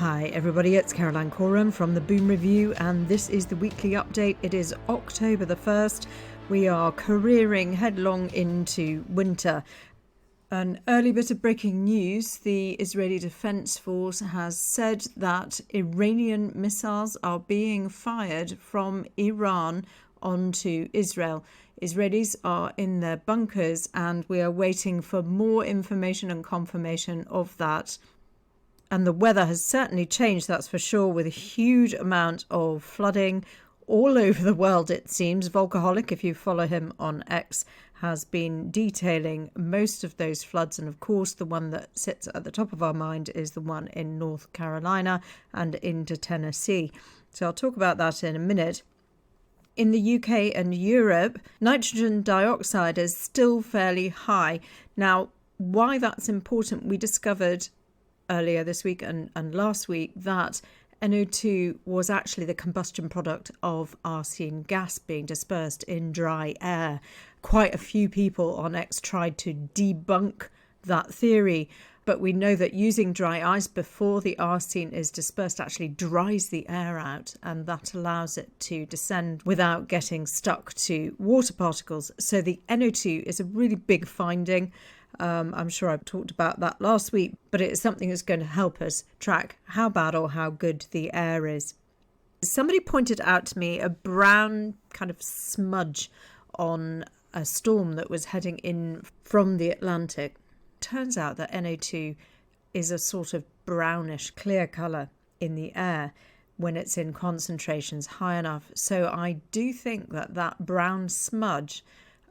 Hi everybody, it's Caroline Coram from the Boom Review, and this is the weekly update. It is October the 1st. We are careering headlong into winter. An early bit of breaking news: the Israeli Defense Force has said that Iranian missiles are being fired from Iran onto Israel. Israelis are in their bunkers, and we are waiting for more information and confirmation of that. And the weather has certainly changed, that's for sure, with a huge amount of flooding all over the world, it seems. Volcaholic, if you follow him on X, has been detailing most of those floods. And of course, the one that sits at the top of our mind is the one in North Carolina and into Tennessee. So I'll talk about that in a minute. In the UK and Europe, nitrogen dioxide is still fairly high. Now, why that's important, we discovered earlier this week and last week that NO2 was actually the combustion product of arsine gas being dispersed in dry air. Quite a few people on X tried to debunk that theory, but we know that using dry ice before the arsine is dispersed actually dries the air out, and that allows it to descend without getting stuck to water particles. So the NO2 is a really big finding. I'm sure I've talked about that last week, but it is something that's going to help us track how bad or how good the air is. Somebody pointed out to me a brown kind of smudge on a storm that was heading in from the Atlantic. Turns out that NO2 is a sort of brownish clear colour in the air when it's in concentrations high enough. So I do think that that brown smudge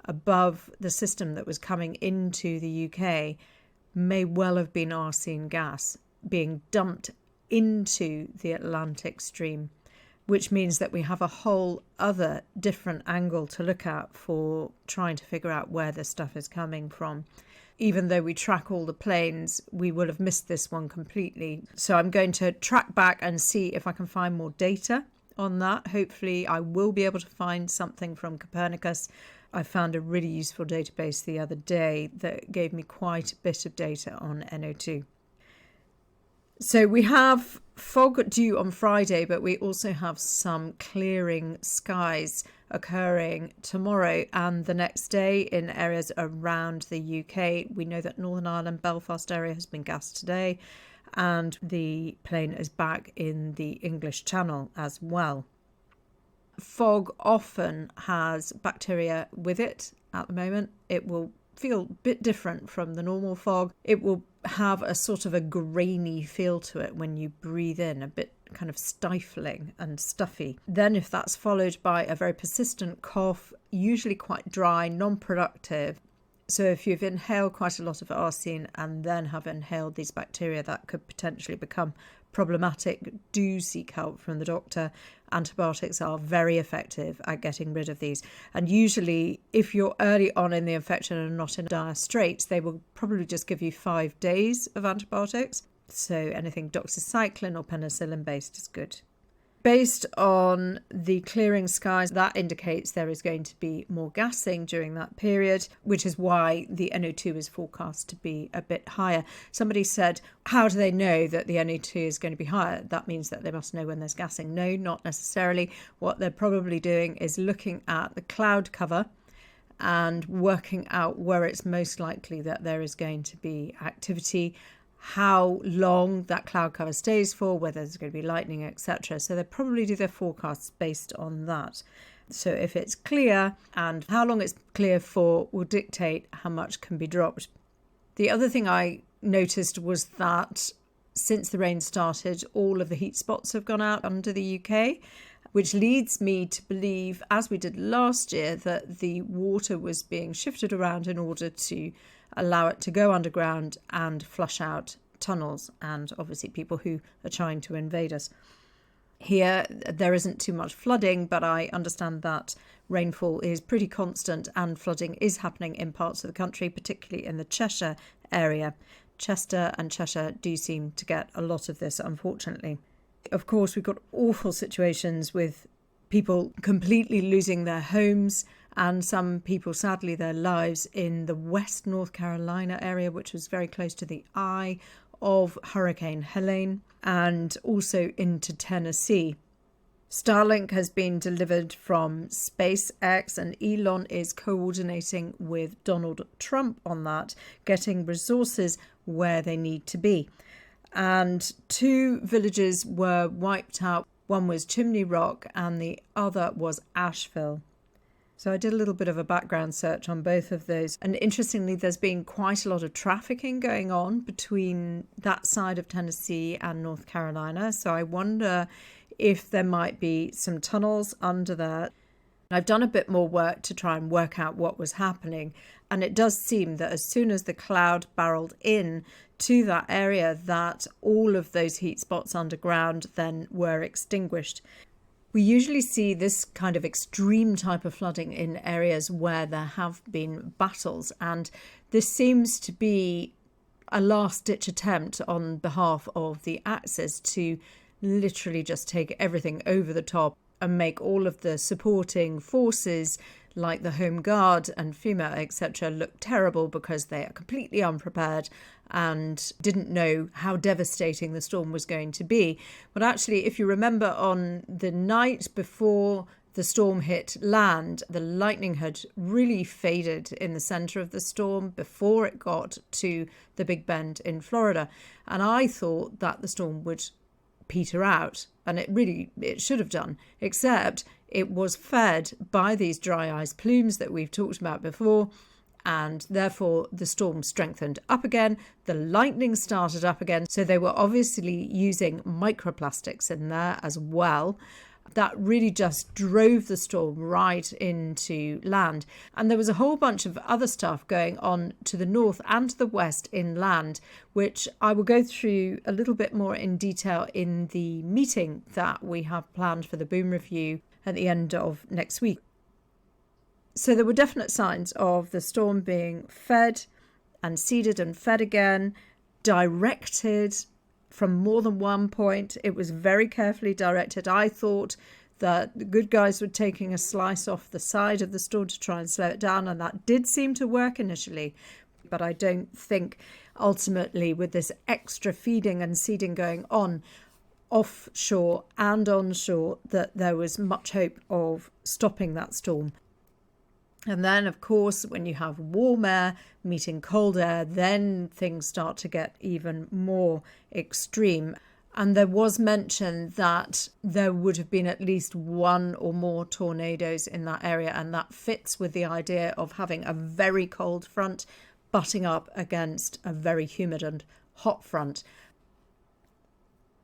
above the system that was coming into the UK may well have been arsine gas being dumped into the Atlantic stream, which means that we have a whole other different angle to look at for trying to figure out where this stuff is coming from. Even though we track all the planes, we will have missed this one completely. So I'm going to track back and see if I can find more data on that. Hopefully I will be able to find something from Copernicus. I found a really useful database the other day that gave me quite a bit of data on NO2. So we have fog due on Friday, but we also have some clearing skies occurring tomorrow and the next day in areas around the UK. We know that Northern Ireland, Belfast area has been gassed today, and the plane is back in the English Channel as well. Fog often has bacteria with it at the moment. It will feel a bit different from the normal fog. It will have a sort of a grainy feel to it when you breathe in, a bit kind of stifling and stuffy. Then if that's followed by a very persistent cough, usually quite dry, non-productive. So if you've inhaled quite a lot of arsine and then have inhaled these bacteria, that could potentially become problematic. Do seek help from the doctor. Antibiotics are very effective at getting rid of these. And usually, if you're early on in the infection and not in dire straits, they will probably just give you 5 days of antibiotics. So anything doxycycline or penicillin based is good. Based on the clearing skies, that indicates there is going to be more gassing during that period, which is why the NO2 is forecast to be a bit higher. Somebody said, how do they know that the NO2 is going to be higher? That means that they must know when there's gassing. No, not necessarily. What they're probably doing is looking at the cloud cover and working out where it's most likely that there is going to be activity, how long that cloud cover stays for, whether there's going to be lightning, etc. So they probably do their forecasts based on that. So if it's clear, and how long it's clear for will dictate how much can be dropped. The other thing I noticed was that since the rain started, all of the heat spots have gone out under the UK, which leads me to believe, as we did last year, that the water was being shifted around in order to allow it to go underground and flush out tunnels and obviously people who are trying to invade us. Here, there isn't too much flooding, but I understand that rainfall is pretty constant and flooding is happening in parts of the country, particularly in the Cheshire area. Chester and Cheshire do seem to get a lot of this, unfortunately. Of course, we've got awful situations with people completely losing their homes and some people, sadly, their lives in the West North Carolina area, which was very close to the eye of Hurricane Helene and also into Tennessee. Starlink has been delivered from SpaceX, and Elon is coordinating with Donald Trump on that, getting resources where they need to be. And 2 villages were wiped out. One was Chimney Rock and the other was Asheville. So I did a little bit of a background search on both of those. And interestingly, there's been quite a lot of trafficking going on between that side of Tennessee and North Carolina. So I wonder if there might be some tunnels under there. I've done a bit more work to try and work out what was happening. And it does seem that as soon as the cloud barreled in to that area, that all of those heat spots underground then were extinguished. We usually see this kind of extreme type of flooding in areas where there have been battles. And this seems to be a last-ditch attempt on behalf of the Axis to literally just take everything over the top and make all of the supporting forces like the Home Guard and FEMA, etc., look terrible because they are completely unprepared and didn't know how devastating the storm was going to be. But actually, if you remember, on the night before the storm hit land, the lightning had really faded in the center of the storm before it got to the Big Bend in Florida. And I thought that the storm would peter out, and it should have done, except it was fed by these dry ice plumes that we've talked about before, and therefore the storm strengthened up again, the lightning started up again, so they were obviously using microplastics in there as well. That really just drove the storm right into land. And there was a whole bunch of other stuff going on to the north and to the west inland, which I will go through a little bit more in detail in the meeting that we have planned for the Boom Review at the end of next week. So there were definite signs of the storm being fed and seeded and fed again, directed from more than one point. It was very carefully directed. I thought that the good guys were taking a slice off the side of the storm to try and slow it down, and that did seem to work initially. But I don't think ultimately, with this extra feeding and seeding going on offshore and onshore, that there was much hope of stopping that storm. And then, of course, when you have warm air meeting cold air, then things start to get even more extreme. And there was mention that there would have been at least one or more tornadoes in that area. And that fits with the idea of having a very cold front butting up against a very humid and hot front.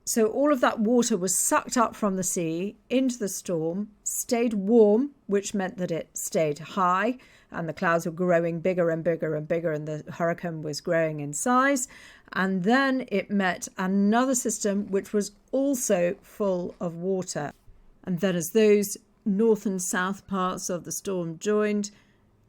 So all of that water was sucked up from the sea into the storm, stayed warm, which meant that it stayed high, and the clouds were growing bigger and bigger and bigger, and the hurricane was growing in size. And then it met another system, which was also full of water. And then as those north and south parts of the storm joined,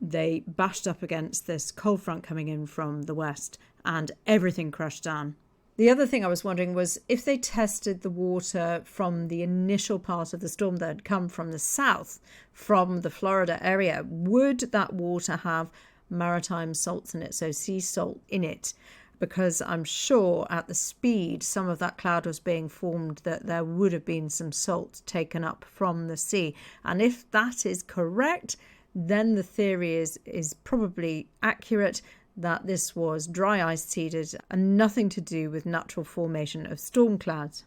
they bashed up against this cold front coming in from the west, and everything crashed down. The other thing I was wondering was if they tested the water from the initial part of the storm that had come from the south, from the Florida area, would that water have maritime salts in it, so sea salt in it? Because I'm sure at the speed some of that cloud was being formed that there would have been some salt taken up from the sea. And if that is correct, then the theory is probably accurate, that this was dry ice seeded and nothing to do with natural formation of storm clouds.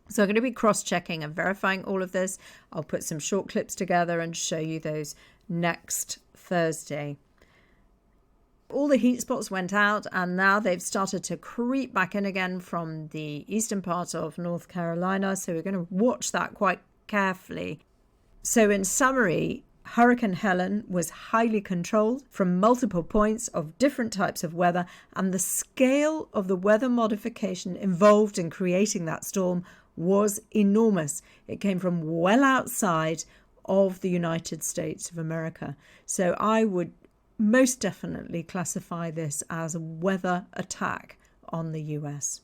So I'm going to be cross-checking and verifying all of this. I'll put some short clips together and show you those next Thursday. All the heat spots went out, and now they've started to creep back in again from the eastern part of North Carolina. So we're going to watch that quite carefully. So in summary, Hurricane Helene was highly controlled from multiple points of different types of weather, and the scale of the weather modification involved in creating that storm was enormous. It came from well outside of the United States of America. So I would most definitely classify this as a weather attack on the US.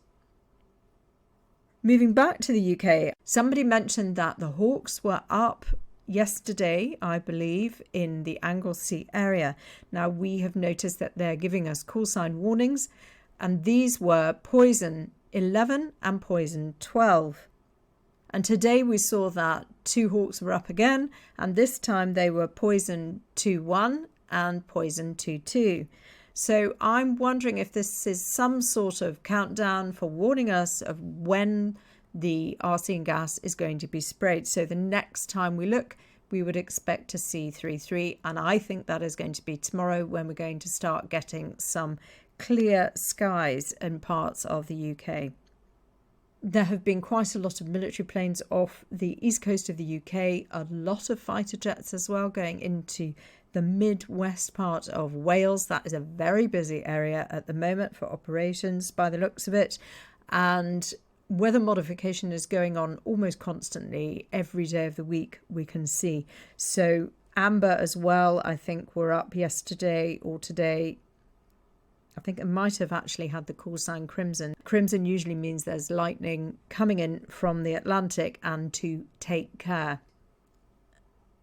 Moving back to the UK, somebody mentioned that the hawks were up yesterday, I believe, in the Anglesey area. Now, we have noticed that they're giving us call sign warnings, And these were poison 11 and poison 12. And today we saw that 2 hawks were up again, and this time they were poison 2-1 and poison 2-2. So I'm wondering if this is some sort of countdown for warning us of when the arsen gas is going to be sprayed. So the next time we look, we would expect to see 3-3. And I think that is going to be tomorrow, when we're going to start getting some clear skies in parts of the UK. There have been quite a lot of military planes off the east coast of the UK, a lot of fighter jets as well going into the midwest part of Wales. That is a very busy area at the moment for operations by the looks of it. And weather modification is going on almost constantly every day of the week, we can see. So amber as well, I think we're up yesterday or today. I think it might have actually had the call sign crimson. Crimson usually means there's lightning coming in from the Atlantic and to take care.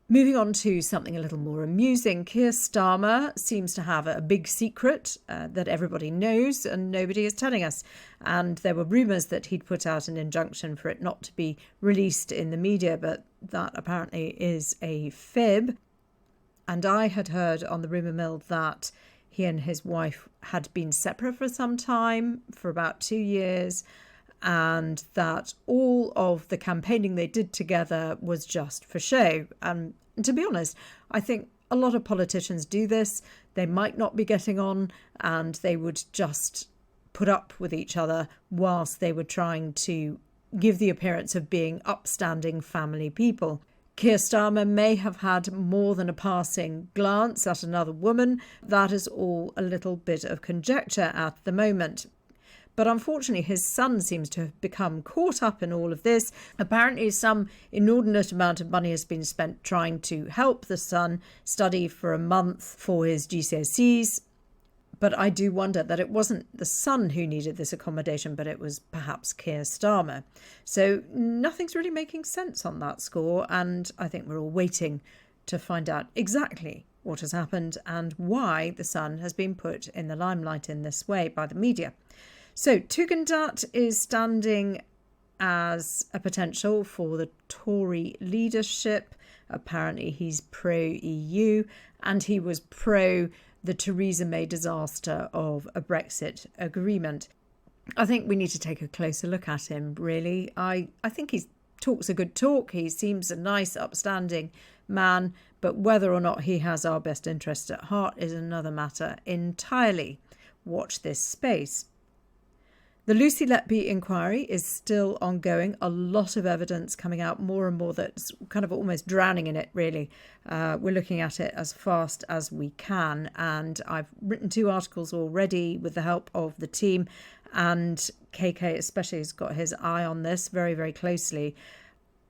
Moving on to something a little more amusing, Keir Starmer seems to have a big secret that everybody knows and nobody is telling us. And there were rumours that he'd put out an injunction for it not to be released in the media, but that apparently is a fib. And I had heard on the rumour mill that he and his wife had been separate for some time, for about 2 years, and that all of the campaigning they did together was just for show. And to be honest, I think a lot of politicians do this. They might not be getting on, and they would just put up with each other whilst they were trying to give the appearance of being upstanding family people. Keir Starmer may have had more than a passing glance at another woman. That is all a little bit of conjecture at the moment. But unfortunately, his son seems to have become caught up in all of this. Apparently, some inordinate amount of money has been spent trying to help the son study for a month for his GCSEs. But I do wonder that it wasn't the son who needed this accommodation, but it was perhaps Keir Starmer. So nothing's really making sense on that score, and I think we're all waiting to find out exactly what has happened and why the son has been put in the limelight in this way by the media. So Tugendhat is standing as a potential for the Tory leadership. Apparently he's pro-EU, and he was pro the Theresa May disaster of a Brexit agreement. I think we need to take a closer look at him, really. I think he talks a good talk. He seems a nice, upstanding man, but whether or not he has our best interest at heart is another matter entirely. Watch this space. The Lucy Letby inquiry is still ongoing. A lot of evidence coming out, more and more, that's kind of almost drowning in it, really. We're looking at it as fast as we can. And I've written 2 articles already with the help of the team. And KK especially has got his eye on this very, very closely.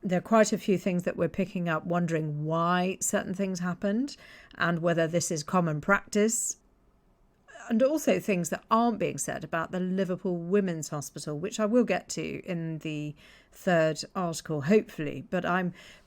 There are quite a few things that we're picking up, wondering why certain things happened and whether this is common practice. And also things that aren't being said about the Liverpool Women's Hospital, which I will get to in the 3rd article, hopefully. But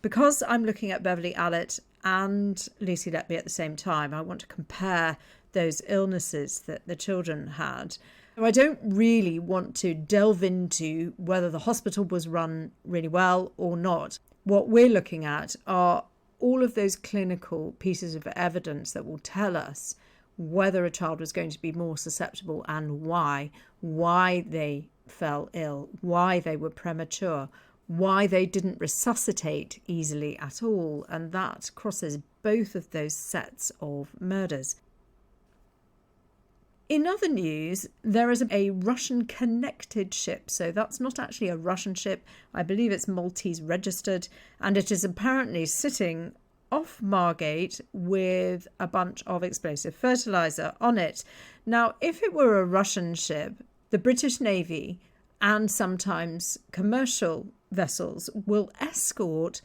because I'm looking at Beverly Allett and Lucy Letby at the same time, I want to compare those illnesses that the children had. So I don't really want to delve into whether the hospital was run really well or not. What we're looking at are all of those clinical pieces of evidence that will tell us whether a child was going to be more susceptible and why they fell ill, why they were premature, why they didn't resuscitate easily at all. And that crosses both of those sets of murders. In other news, there is a Russian-connected ship. So that's not actually a Russian ship. I believe it's Maltese registered, and it is apparently sitting off Margate with a bunch of explosive fertiliser on it. Now, if it were a Russian ship, the British Navy and sometimes commercial vessels will escort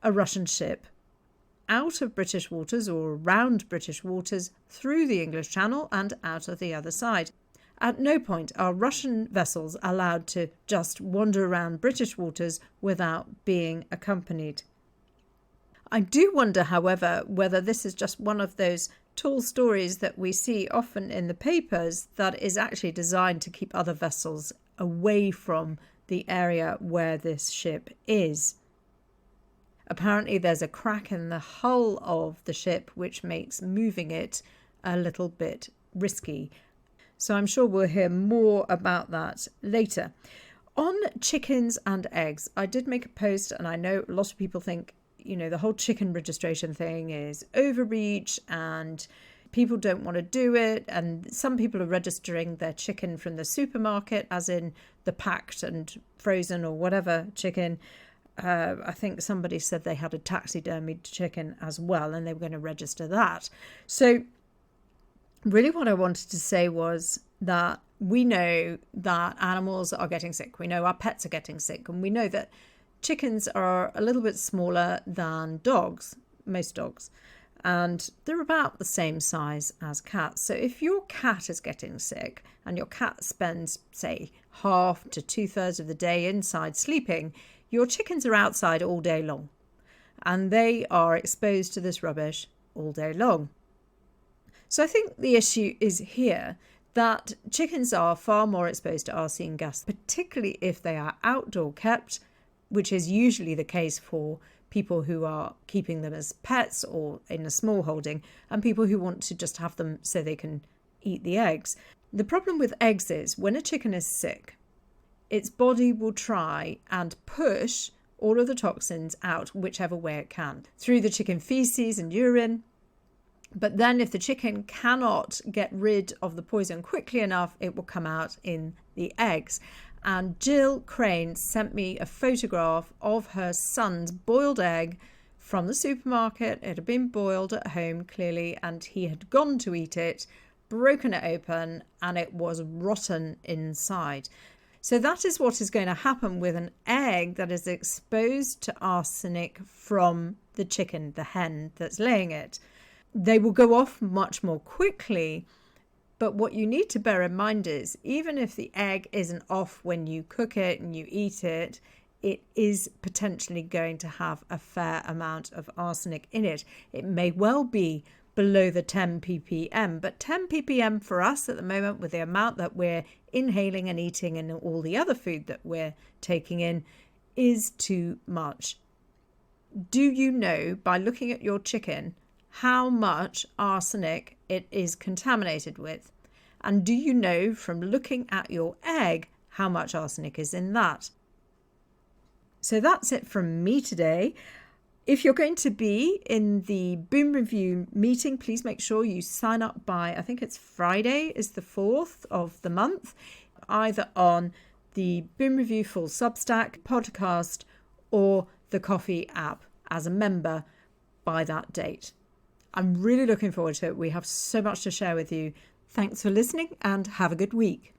a Russian ship out of British waters or around British waters through the English Channel and out of the other side. At no point are Russian vessels allowed to just wander around British waters without being accompanied. I do wonder, however, whether this is just one of those tall stories that we see often in the papers that is actually designed to keep other vessels away from the area where this ship is. Apparently there's a crack in the hull of the ship which makes moving it a little bit risky. So I'm sure we'll hear more about that later. On chickens and eggs, I did make a post, and I know a lot of people think, the whole chicken registration thing is overreach and people don't want to do it. And some people are registering their chicken from the supermarket, as in the packed and frozen or whatever chicken. I think somebody said they had a taxidermied chicken as well, and they were going to register that. So really what I wanted to say was that we know that animals are getting sick. We know our pets are getting sick. And we know that chickens are a little bit smaller than dogs, most dogs. And they're about the same size as cats. So if your cat is getting sick and your cat spends, say, half to 2/3 of the day inside sleeping, your chickens are outside all day long. And they are exposed to this rubbish all day long. So I think the issue is here that chickens are far more exposed to arsen gas, particularly if they are outdoor kept, which is usually the case for people who are keeping them as pets or in a small holding, and people who want to just have them so they can eat the eggs. The problem with eggs is when a chicken is sick, its body will try and push all of the toxins out whichever way it can, through the chicken feces and urine. But then if the chicken cannot get rid of the poison quickly enough, it will come out in the eggs. And Jill Crane sent me a photograph of her son's boiled egg from the supermarket. It had been boiled at home, clearly, and he had gone to eat it, broken it open, and it was rotten inside. So that is what is going to happen with an egg that is exposed to arsenic from the chicken, the hen that's laying it. They will go off much more quickly. But what you need to bear in mind is, even if the egg isn't off when you cook it and you eat it, it is potentially going to have a fair amount of arsenic in it. It may well be below the 10 ppm, but 10 ppm for us at the moment, with the amount that we're inhaling and eating and all the other food that we're taking in, is too much. Do you know, by looking at your chicken, how much arsenic it is contaminated with? And do you know from looking at your egg how much arsenic is in that? So that's it from me today. If you're going to be in the Boom Review meeting, please make sure you sign up by, I think it's Friday is the 4th of the month, either on the Boom Review full Substack podcast or the Coffee app as a member by that date. I'm really looking forward to it. We have so much to share with you. Thanks for listening and have a good week.